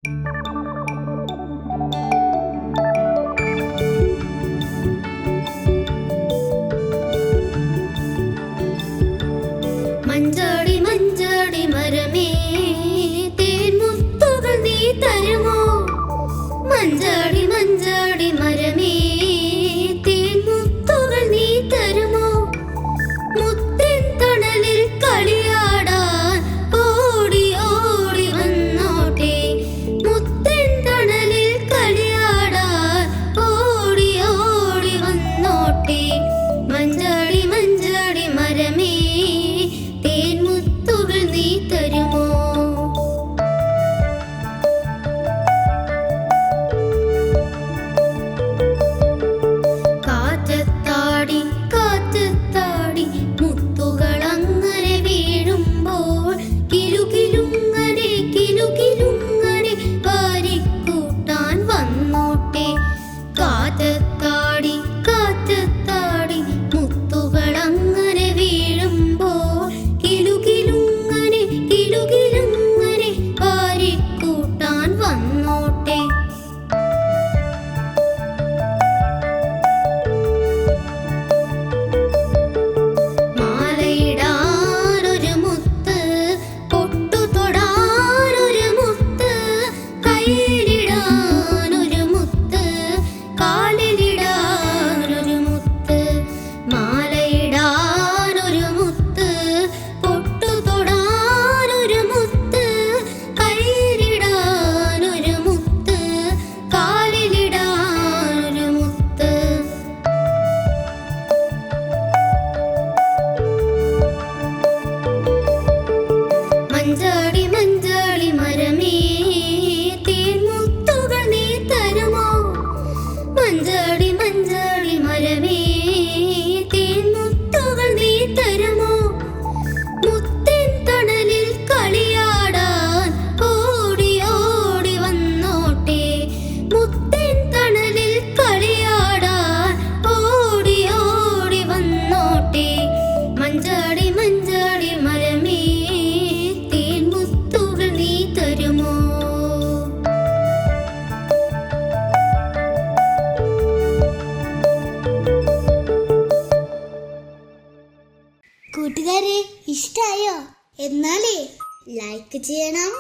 മഞ്ചാടി മഞ്ചാടി മരമേ തേൻമുത്തുകൾ നീ തരുമോ? മഞ്ചാടി മഞ്ചാടി മരമേ തേൻമുത്തുകൾ നീ തരുമോ? മുത്തിൻ തണലിൽ കളിയാടാൻ ഓടി ഓടി വന്നോട്ടെ. മുത്തിൻ തണലിൽ കളിയാടാൻ ഓടി ഓടി വന്നോട്ടെ. മഞ്ചാടി മഞ്ചാടി മരമേ തേൻമുത്തുകൾ നീ തരുമോ? കാറ്റത്താടി കാറ്റത്താടി മുത്തുകൾ അങ്ങനെ വീഴുമ്പോൾ കിലുകിലുങ്ങനെ കിലുകിലുങ്ങനെ വാരിക്കൂട്ടാൻ വന്നോട്ടെ. കാറ്റത്താടി കാറ്റത്താടി മുത്തുകൾ അങ്ങനെ വീഴുമ്പോൾ കിലുകിലുങ്ങനെ കിലുകിലുങ്ങനെ വാരിക്കൂട്ടാൻ വന്നോട്ടെ. മാലയിടാനൊരു മുത്ത്, പൊട്ടു തൊടാനൊരു മുത്ത്, കയ്യിലിടാനൊരു മുത്ത്, കാലിലിടാനൊരു മുത്ത്. മാലയിടാനൊരു മുത്ത്, പൊട്ടു തൊടാനൊരു മുത്ത്, കയ്യിലിടാനൊരു മുത്ത്, കാലിലിടാനൊരു മുത്ത്. മഞ്ചാടി മഞ്ചാടി മരമേ തേൻമുത്തുകൾ നീ തരുമോ? മഞ്ചാടി മഞ്ചാടി മരമേ തേൻമുത്തുകൾ നീ തരുമോ? മുത്തിൻ തണലിൽ കളിയാടാൻ ഓടി ഓടി വന്നോട്ടെ. മുത്തിൻ തണലിൽ കളിയാടാൻ ഓടി ഓടി വന്നോട്ടെ. മഞ്ചാടി മഞ്ചാടി മരമേ തേൻമുത്തുകൾ നീ തരുമോ? കൂട്ടുകാരെ, ഇഷ്ടായോ? എന്നാലേ ലൈക്ക് ചെയ്യണം,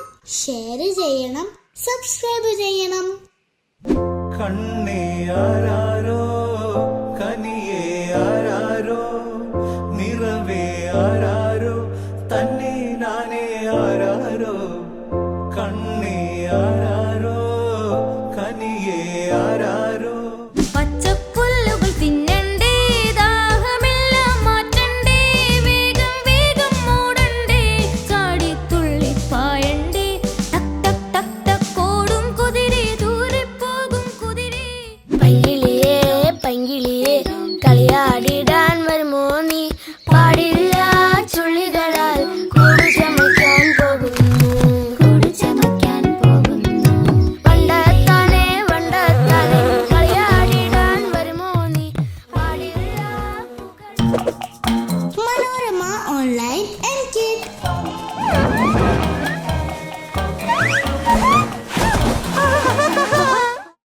ഷെയർ ചെയ്യണം, സബ്സ്ക്രൈബ് ചെയ്യണം. കണ്ണേ ആരാരോ, കനിയേ ആരാരോ, നിറവേ ആരാരോ, തന്നെ നാനേ ആരാരോ. കണ്ണേ ആരാരോ, കനിയേ ആരാരോ.